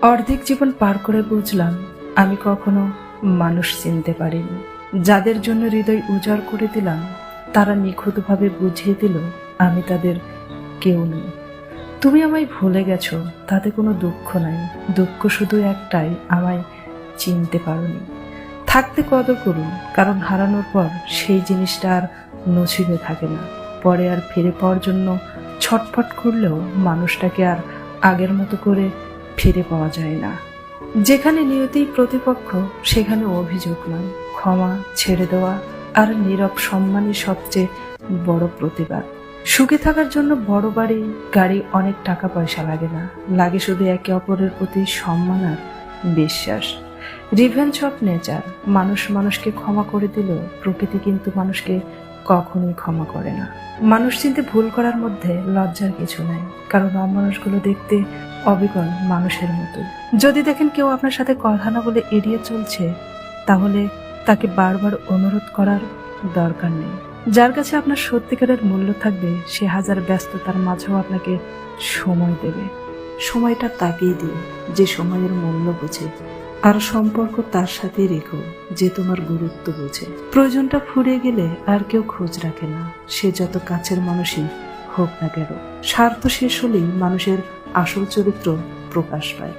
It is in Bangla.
অর্ধেক জীবন পার করে বুঝলাম আমি কখনো মানুষ চিনতে পারিনি। যাদের জন্য হৃদয় উজাড় করে দিলাম তারা নিখুঁতভাবে বুঝিয়ে দিল আমি তাদের কেউ নই। তুমি আমায় ভুলে গেছো, তাতে কোনো দুঃখ নাই। দুঃখ শুধু একটাই, আমায় চিনতে পারোনি। থাকতে কদর করুন, কারণ হারানোর পর সেই জিনিসটা আর নসিবে থাকে না। পরে আর ফিরে পাওয়ার জন্য ছটফট করলেও মানুষটাকে আর আগের মতো করে ফিরে পাওয়া যায় না। যেখানে নিয়তিই প্রতিপক্ষ সেখানে অভিযোগ নয়, ক্ষমা, ছেড়ে দেওয়া আর নীরব সম্মানই সবচেয়ে বড় প্রতিবাদ। সুখে থাকার জন্য বড় বাড়ি, গাড়ি, অনেক টাকা পয়সা লাগে না। লাগে শুধু একে অপরের প্রতি সম্মান আর বিশ্বাস। Revenge of nature. মানুষ মানুষকে ক্ষমা করে দিল, প্রকৃতি কিন্তু মানুষকে কখনোই ক্ষমা করে না। মানুষ চিনতে ভুল করার মধ্যে লজ্জার কিছু নাই, কারণ অমানুষগুলো দেখতে অবিকল মানুষের মতো। যদি দেখেন কেউ আপনার সাথে কথা না বলে এড়িয়ে চলছে, তাহলে তাকে বারবার অনুরোধ করার দরকার নেই। যার কাছে আপনার সত্যিকারের মূল্য থাকবে সে হাজার ব্যস্ততার মাঝেও আপনাকে সময় দেবে। সময়টা তাকেই দিও যে সময়ের মূল্য বোঝে, আর সম্পর্ক তার সাথে রেখো যে তোমার গুরুত্ব বোঝে। প্রয়োজনটা ফুরিয়ে গেলে আর কেউ খোঁজ রাখে না, সে যত কাছের মানুষই হোক না কেন। স্বার্থ শেষ হলেই মানুষের আসল চরিত্র প্রকাশ পায়।